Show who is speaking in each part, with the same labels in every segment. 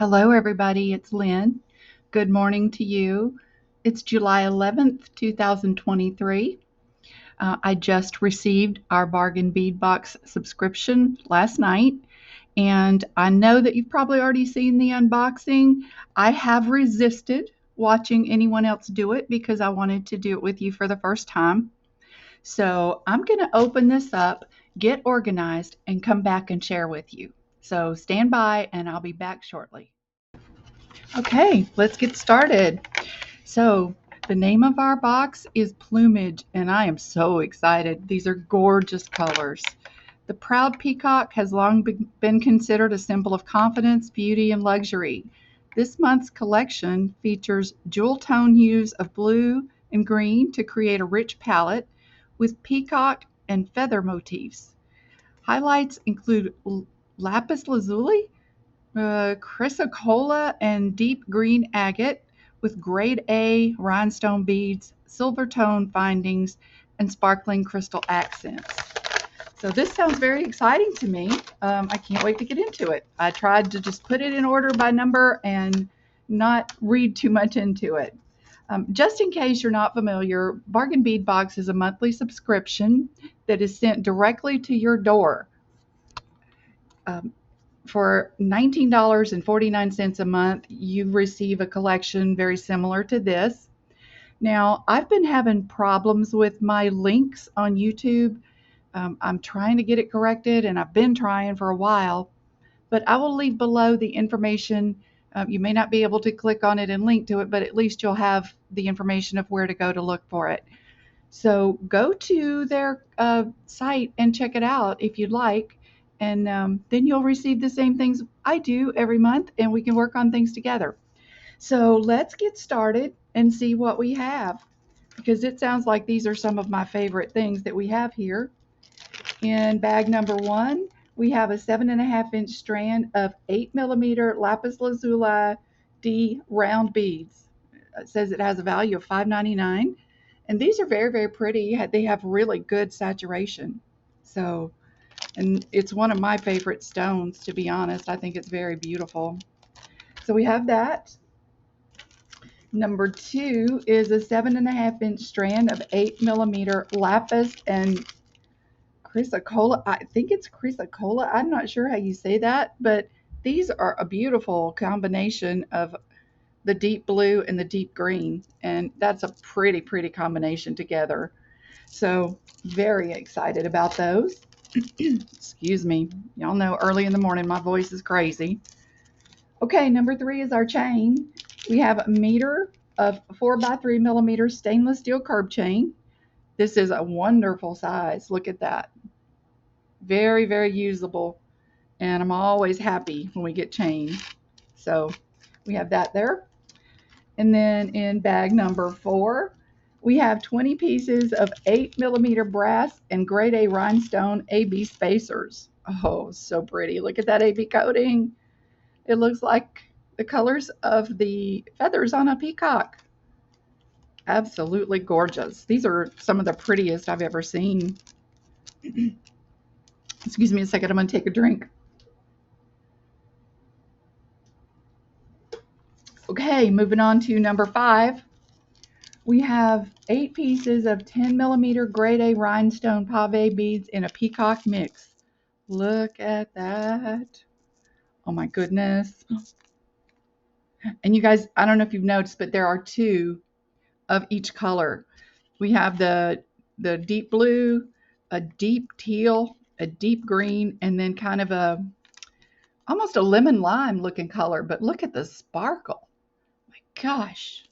Speaker 1: Hello, everybody. It's Lynn. Good morning to you. It's July 11th, 2023. I just received our Bargain Bead Box subscription last night, and I know that you've probably already seen the unboxing. I have resisted watching anyone else do it because I wanted to do it with you for the first time. So I'm going to open this up, get organized, and come back and share with you. So stand by, and I'll be back shortly. Okay, let's get started. So, the name of our box is Plumage, and I am so excited. These are gorgeous colors. The proud peacock has long been considered a symbol of confidence, beauty, and luxury. This month's collection features jewel tone hues of blue and green to create a rich palette with peacock and feather motifs. Highlights include lapis lazuli, chrysocolla, and deep green agate with grade A rhinestone beads, silver tone findings, and sparkling crystal accents. So this sounds very exciting to me. I can't wait to get into it. I tried to just put it in order by number and not read too much into it. Just in case you're not familiar, Bargain Bead Box is a monthly subscription that is sent directly to your door. For $19.49 a month, you receive a collection very similar to this. Now, I've been having problems with my links on YouTube. I'm trying to get it corrected, and I've been trying for a while, but I will leave below the information. You may not be able to click on it and link to it, but at least you'll have the information of where to go to look for it. So go to their site and check it out if you'd like. And then you'll receive the same things I do every month, and we can work on things together. So let's get started and see what we have, because it sounds like these are some of my favorite things that we have here. In bag number one, we have a 7.5-inch strand of 8mm lapis lazuli D round beads. It says it has a value of $5.99. And these are very, very pretty. They have really good saturation. So, and it's one of my favorite stones, to be honest. I think it's very beautiful. So we have that. Number two is a 7.5-inch strand of 8mm lapis and chrysocolla. I think it's chrysocolla. I'm not sure how you say that, but these are a beautiful combination of the deep blue and the deep green, and that's a pretty combination together. So very excited about those. Excuse me, y'all know early in the morning my voice is crazy. Okay, number three is our chain. We have a meter of 4x3mm stainless steel curb chain. This is a wonderful size. Look at that. Very usable, and I'm always happy when we get chain. So we have that there. And then in bag number four, we have 20 pieces of 8mm brass and grade A rhinestone AB spacers. Oh, so pretty. Look at that AB coating. It looks like the colors of the feathers on a peacock. Absolutely gorgeous. These are some of the prettiest I've ever seen. Excuse me a second, I'm going to take a drink. Okay, moving on to number five. We have 8 pieces of 10mm grade A rhinestone pave beads in a peacock mix. Look at that. Oh my goodness. And you guys, I don't know if you've noticed, but there are 2 of each color. We have the deep blue, a deep teal, a deep green, and then kind of a almost a lemon lime looking color. But look at the sparkle. My gosh.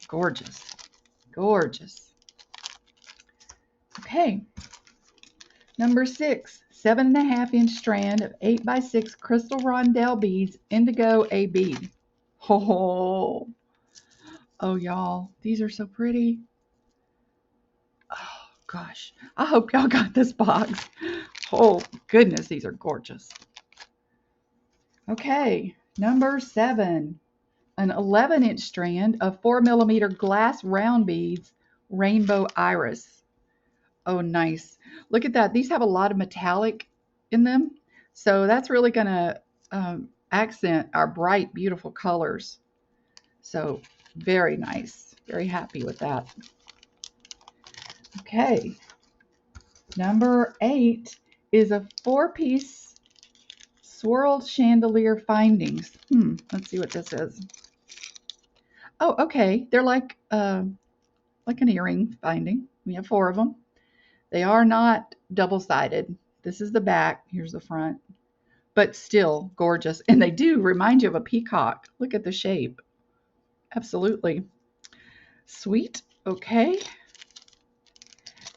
Speaker 1: Gorgeous. Gorgeous. Okay. Number 6, 7.5-inch strand of 8x6 crystal rondelle beads, indigo A bead. Oh, y'all, these are so pretty. Oh, gosh. I hope y'all got this box. Oh, goodness, these are gorgeous. Okay, number 7, an 11-inch strand of 4mm glass round beads, rainbow iris. Oh, nice. Look at that. These have a lot of metallic in them. So that's really going to accent our bright, beautiful colors. So very nice. Very happy with that. Okay. Number 8 is a 4-piece swirled chandelier findings. Let's see what this is. Oh, okay. They're like an earring finding. We have 4 of them. They are not double-sided. This is the back. Here's the front. But still gorgeous. And they do remind you of a peacock. Look at the shape. Absolutely. Sweet. Okay.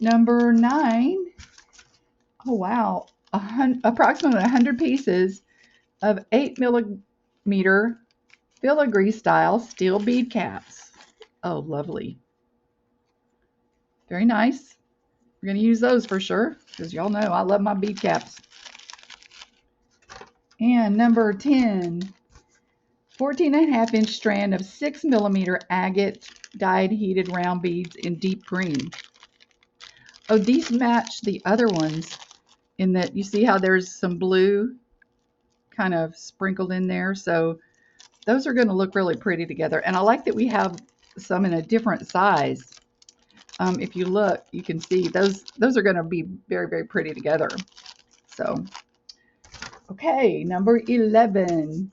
Speaker 1: Number 9. Oh, wow. Approximately 100 pieces of 8mm filigree style steel bead caps. Oh, lovely. Very nice. We're going to use those for sure, because y'all know I love my bead caps. And number 10, 14.5-inch strand of 6mm agate dyed heated round beads in deep green. Oh, these match the other ones in that you see how there's some blue kind of sprinkled in there. So those are going to look really pretty together. And I like that we have some in a different size. If you look, you can see those are going to be very, very pretty together. So, okay, number 11,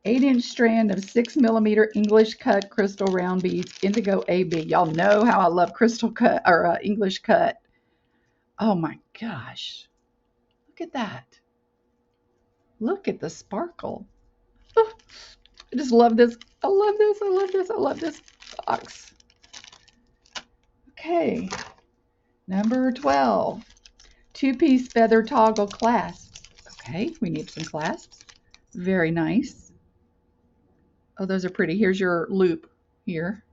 Speaker 1: 8-inch strand of 6mm English cut crystal round beads, indigo AB. Y'all know how I love crystal cut or English cut. Oh my gosh, look at that. Look at the sparkle. Oh, I just love this. I love this. I love this. I love this box. Okay, number 12, 2-piece feather toggle clasps. Okay, we need some clasps. Very nice. Oh, those are pretty. Here's your loop here.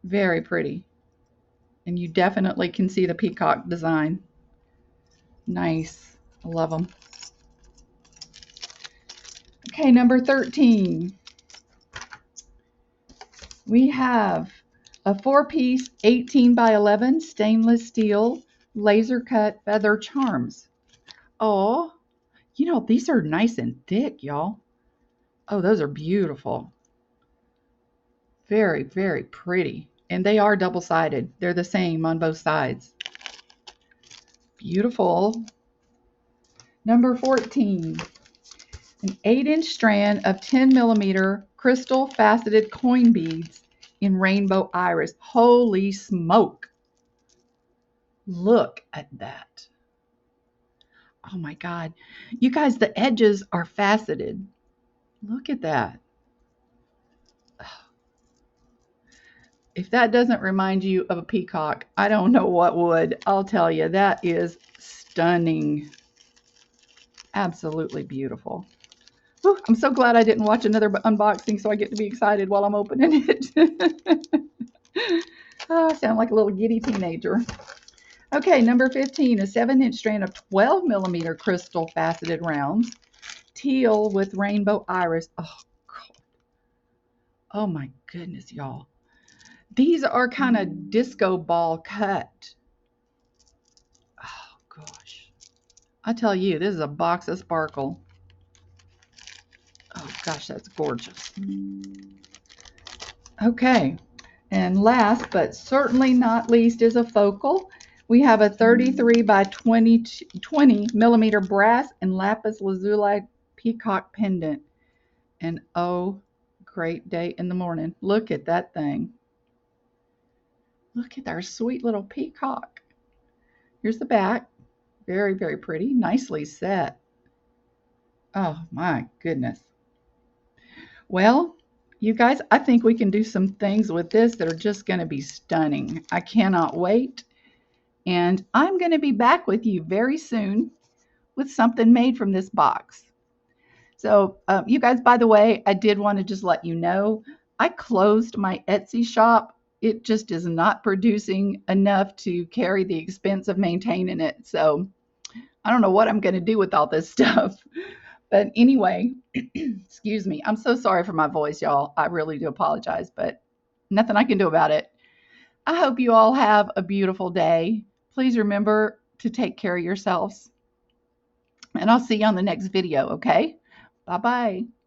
Speaker 1: Very pretty. And you definitely can see the peacock design. Nice. I love them. Okay, number 13. We have a 4-piece 18x11 stainless steel laser cut feather charms. Oh, you know, these are nice and thick, y'all. Oh, those are beautiful. Very, very pretty. And they are double-sided. They're the same on both sides. Beautiful. Number 14, an 8-inch strand of 10mm crystal faceted coin beads in rainbow iris. Holy smoke. Look at that. Oh my God. You guys, the edges are faceted. Look at that. If that doesn't remind you of a peacock, I don't know what would. I'll tell you, that is stunning. Absolutely beautiful. Whew, I'm so glad I didn't watch another unboxing so I get to be excited while I'm opening it. Oh, I sound like a little giddy teenager. Okay, number 15, a 7-inch strand of 12mm crystal faceted rounds, teal with rainbow iris. Oh, God. Oh my goodness, y'all. These are kind of disco ball cut. Oh, gosh. I tell you, this is a box of sparkle. Oh, gosh, that's gorgeous. Okay, and last but certainly not least is a focal. We have a 33 by 20mm brass and lapis lazuli peacock pendant. And oh, great day in the morning. Look at that thing. Look at our sweet little peacock. Here's the back. Very, very pretty. Nicely set. Oh my goodness. Well, you guys, I think we can do some things with this that are just going to be stunning. I cannot wait. And I'm going to be back with you very soon with something made from this box. So you guys, by the way, I did want to just let you know, I closed my Etsy shop. It just is not producing enough to carry the expense of maintaining it. So I don't know what I'm going to do with all this stuff. But anyway, excuse me. I'm so sorry for my voice, y'all. I really do apologize, but nothing I can do about it. I hope you all have a beautiful day. Please remember to take care of yourselves. And I'll see you on the next video, okay? Bye bye.